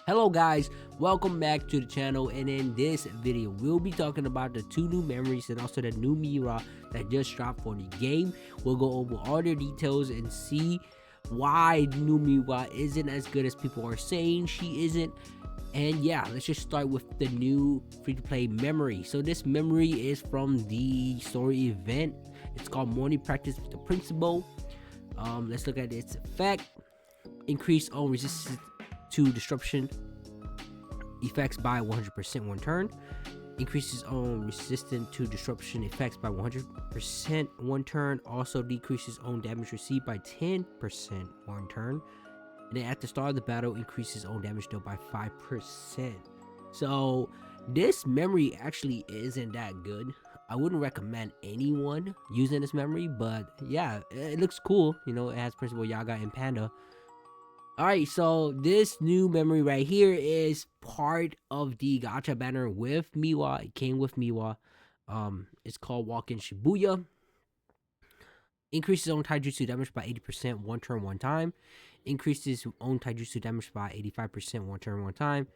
Hello guys, welcome back to the channel, and in this video we'll be talking about the two new memories and also the new MIWA that just dropped for the game. We'll go over all the details and see why the new MIWA isn't as good as people are saying she isn't. And yeah, let's just start with the new free-to-play memory. So this memory is from the story event. It's called Morning Practice with the Principal. Let's look at its effect. Increase own resistance to disruption effects by 100% one turn. Increases own resistance to disruption effects by 100% one turn. Also decreases own damage received by 10% one turn. And then at the start of the battle, increases own damage dealt by 5%. So this memory actually isn't that good. I wouldn't recommend anyone using this memory, but yeah, it looks cool. You know, it has Principal Yaga and Panda. Alright, so this new memory right here is part of the gacha banner with MIWA. It came with MIWA. It's called Walk in Shibuya. Increases own taijutsu damage by 80% one turn one time. Increases own taijutsu damage by 85% one turn one time.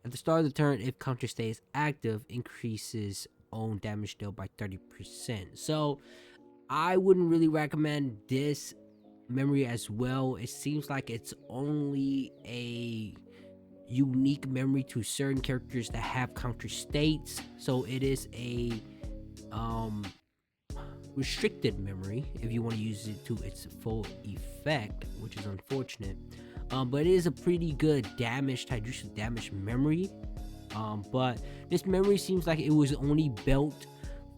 At the start of the turn, if counter stays active, increases own damage dealt by 30%. So I wouldn't really recommend this memory as well. It seems like it's only a unique memory to certain characters that have counter states, so it is a restricted memory if you want to use it to its full effect, which is unfortunate. But it is a pretty good damage taijutsu damage memory. But this memory seems like it was only built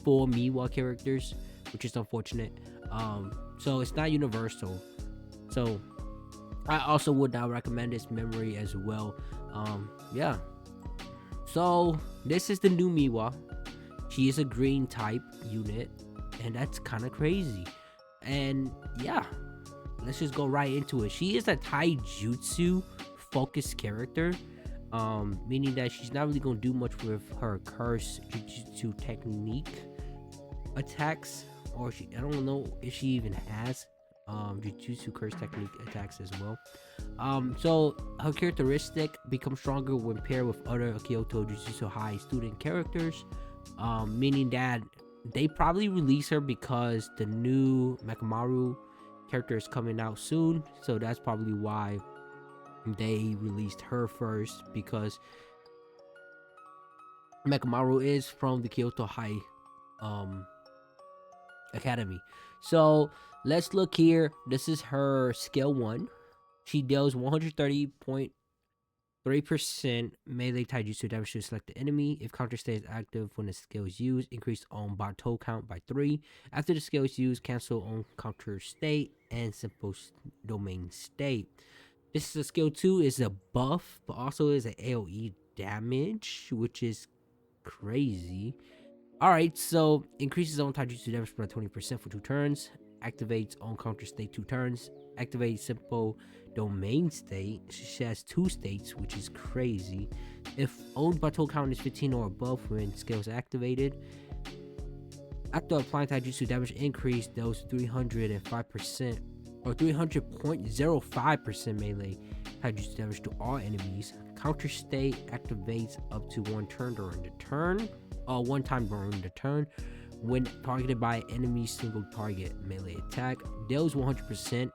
for MIWA characters, which is unfortunate. So it's not universal. So I also would not recommend this memory as well. Yeah. So this is the new MIWA. She is a green type unit, and that's kind of crazy. And yeah, let's just go right into it. She is a taijutsu focused character, meaning that she's not really gonna do much with her curse jujutsu technique attacks, or I don't know if she even has jujutsu curse technique attacks as well. So her characteristic becomes stronger when paired with other Kyoto Jujutsu High student characters, meaning that they probably release her because the new Mekamaru character is coming out soon, so that's probably why they released her first, because Mekamaru is from the Kyoto High Academy. So let's look here. This is her skill 1. She deals 130.3% melee taijutsu damage to select the enemy. If counter stays active when the skill is used, increase own bato count by 3. After the skill is used, cancel own counter state and simple domain state. This is a skill 2, is a buff, but also is an AoE damage, which is crazy. Alright, so increases own taijutsu damage by 20% for 2 turns. Activates own counter state 2 turns. Activates simple domain state. She has 2 states, which is crazy. If own battle count is 15 or above when skill is activated. After applying taijutsu damage increase, those 305% or 300.05% melee taijutsu damage to all enemies. Counter state activates up to 1 turn during the turn. One time during the turn. When targeted by enemy single target melee attack, deals 100%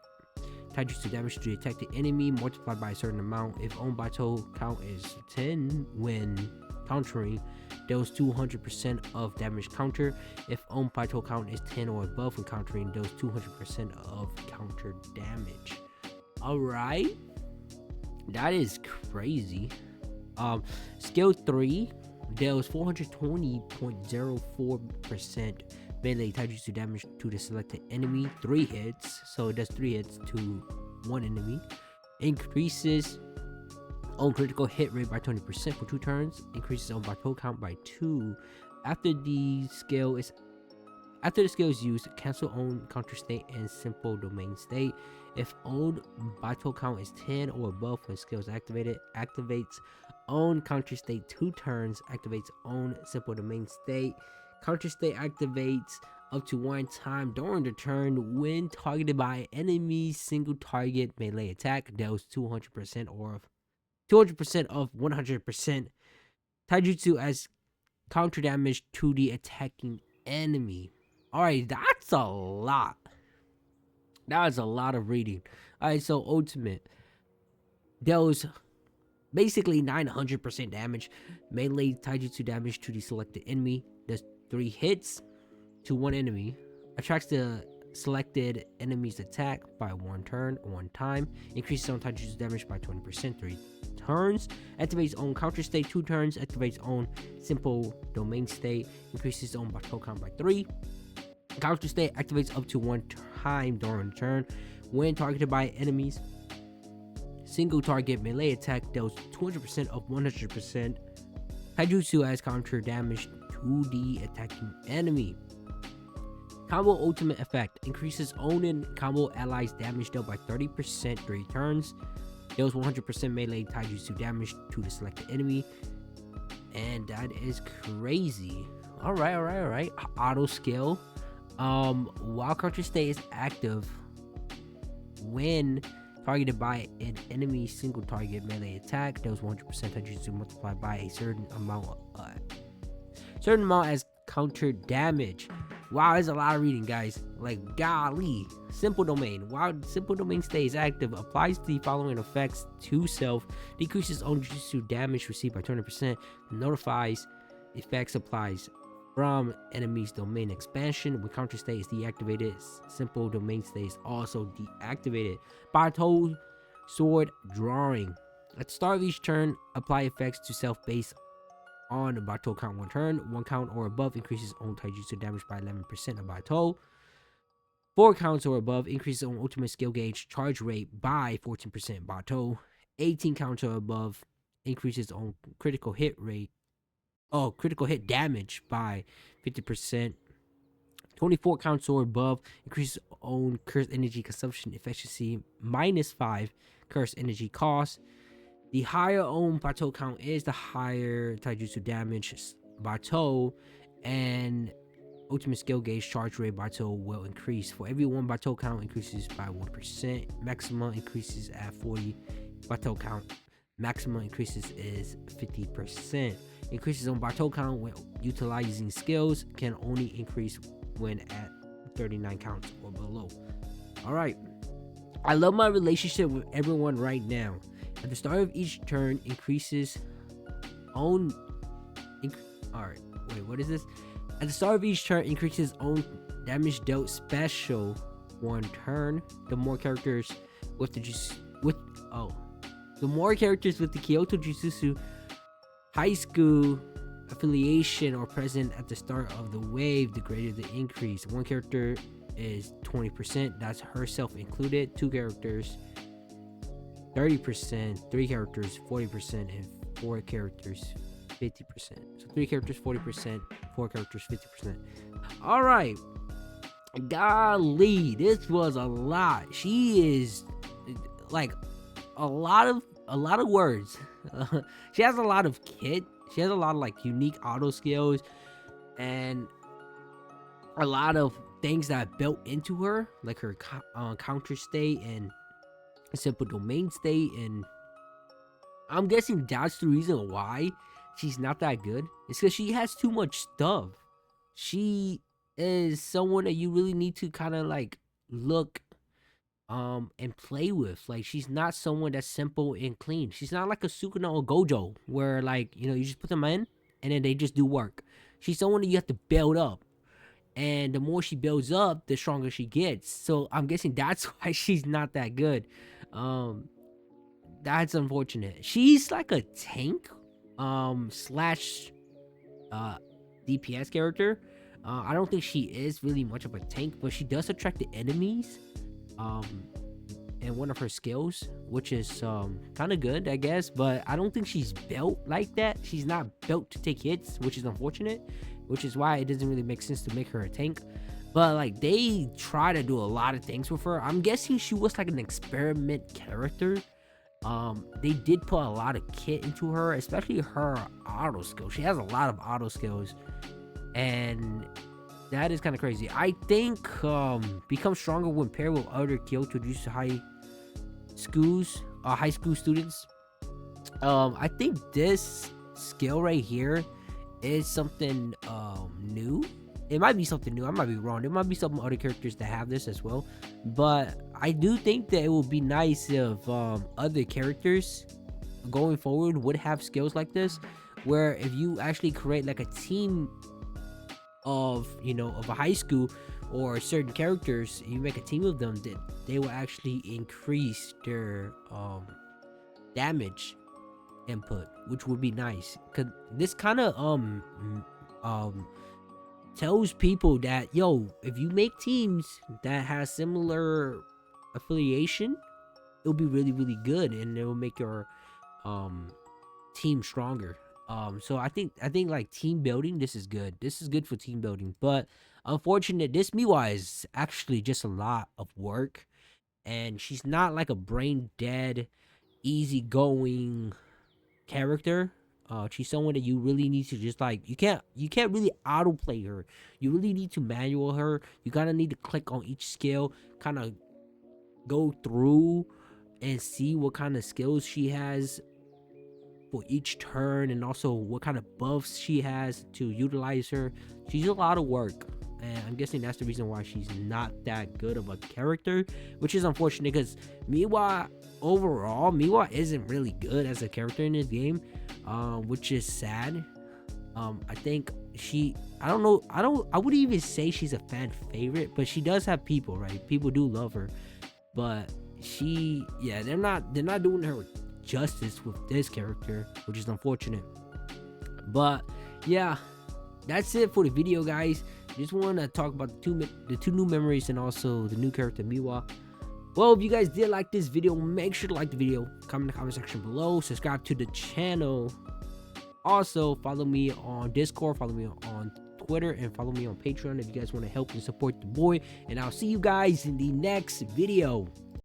taijutsu damage to the attack the enemy multiplied by a certain amount. If own bato count is 10 when countering, deals 200% of damage counter. If own bato count is 10 or above when countering, deals 200% of counter damage. Alright, that is crazy. Skill 3 deals 420.04% melee taijutsu damage to the selected enemy, 3 hits, so it does 3 hits to 1 enemy. Increases own critical hit rate by 20% for 2 turns. Increases own battle count by 2. After the skill is used, cancel own counter state and simple domain state. If own battle count is 10 or above when skill is activated, activates own counter state 2 turns. Activates own simple domain state. Counter state activates up to 1 time during the turn when targeted by enemy single target melee attack. Deals 200% or 200% of 100% taijutsu as counter damage to the attacking enemy. Alright, that's a lot. That is a lot of reading. Alright, so ultimate deals basically 900% damage. Melee taijutsu damage to the selected enemy. Does 3 hits to 1 enemy. Attracts the selected enemy's attack by 1 turn, 1 time. Increases own taijutsu damage by 20%, 3 turns. Activates own counter state 2 turns. Activates own simple domain state. Increases own bateau count by 3. Counter state activates up to 1 time during turn when targeted by enemies. Single target melee attack deals 200% of 100% taijutsu as counter damage to the attacking enemy. Combo ultimate effect increases own and combo allies damage dealt by 30% 3 turns. Deals 100% melee taijutsu damage to the selected enemy. And that is crazy. Alright. Auto skill. While counter state is active when targeted by an enemy single target melee attack, deals 100% taijutsu multiplied by a certain amount as counter damage. Wow, there's a lot of reading, guys. Like, golly. Simple domain. While simple domain stays active, applies the following effects to self. Decreases own jutsu damage received by 20%. Notifies effects applies from enemy's domain expansion. When counter state is deactivated, simple domain state is also deactivated. Bateau sword drawing. At the start of each turn, apply effects to self based on a bateau count 1 turn. 1 count or above increases own taijutsu damage by 11% of bateau. 4 counts or above increases own ultimate skill gauge charge rate by 14% bateau. 18 counts or above increases own critical hit damage by 50%. 24 counts or above increases own cursed energy consumption efficiency -5 cursed energy cost. The higher own bateau count is, the higher taijutsu damage bateau and ultimate skill gauge charge rate bateau will increase. For every 1 bateau count increases by 1%. Maximum increases at 40 bateau count. Maximum increases is 50%. Increases on bateau count when utilizing skills can only increase when at 39 counts or below. Alright. I love my relationship with everyone right now. At the start of each turn, increases own. Alright, wait, what is this? At the start of each turn, increases own damage dealt special 1 turn. The more characters with the Kyoto Jujutsu High School affiliation are present at the start of the wave, the greater the increase. 1 character is 20%. That's herself included. 2 characters 30%, 3 characters 40%, and 4 characters 50%. So 3 characters 40%, 4 characters 50%. All right, golly, this was a lot. She is like a lot of words. She has a lot of kit. She has a lot of like unique auto skills and a lot of things that built into her, like her counter state and simple domain state, and I'm guessing that's the reason why she's not that good. It's because she has too much stuff. She is someone that you really need to kind of like look and play with. Like, she's not someone that's simple and clean. She's not like a Sukuna or Gojo where, like, you know, you just put them in and then they just do work. She's someone that you have to build up, and the more she builds up, the stronger she gets. So I'm guessing that's why she's not that good. That's unfortunate. She's like a tank slash DPS character. I don't think she is really much of a tank, but she does attract the enemies and one of her skills, which is kind of good, I guess. But I don't think she's built like that. She's not built to take hits, which is unfortunate, which is why it doesn't really make sense to make her a tank. But like, they try to do a lot of things with her. I'm guessing she was like an experiment character. They did put a lot of kit into her, especially her auto skills. She has a lot of auto skills, and that is kind of crazy. I think become stronger when paired with other Kyoto Jujutsu high school students. I think this skill right here is something new. It might be something new. I might be wrong. There might be some other characters that have this as well, but I do think that it would be nice if other characters going forward would have skills like this, where if you actually create like a team of, you know, of a high school or certain characters, you make a team of them, that they will actually increase their damage input, which would be nice, because this kind of tells people that, yo, if you make teams that has similar affiliation, it'll be really really good, and it will make your team stronger. So I think like team building, this is good. This is good for team building. But unfortunate, this MIWA is actually just a lot of work, and she's not like a brain dead, easygoing character. She's someone that you really need to just like, you can't really autoplay her. You really need to manual her. You kind of need to click on each skill, kind of go through and see what kind of skills she has for each turn, and also what kind of buffs she has to utilize her. She's a lot of work, and I'm guessing that's the reason why she's not that good of a character, which is unfortunate, because MIWA overall, MIWA isn't really good as a character in this game, which is sad. I think I wouldn't even say she's a fan favorite, but she does have people, right? People do love her, but they're not doing her justice with this character, which is unfortunate. But yeah, that's it for the video, guys. Just want to talk about the two new memories and also the new character MIWA. Well, if you guys did like this video, make sure to like the video, comment in the comment section below, subscribe to the channel. Also follow me on Discord, follow me on Twitter, and follow me on Patreon if you guys want to help and support the boy. And I'll see you guys in the next video.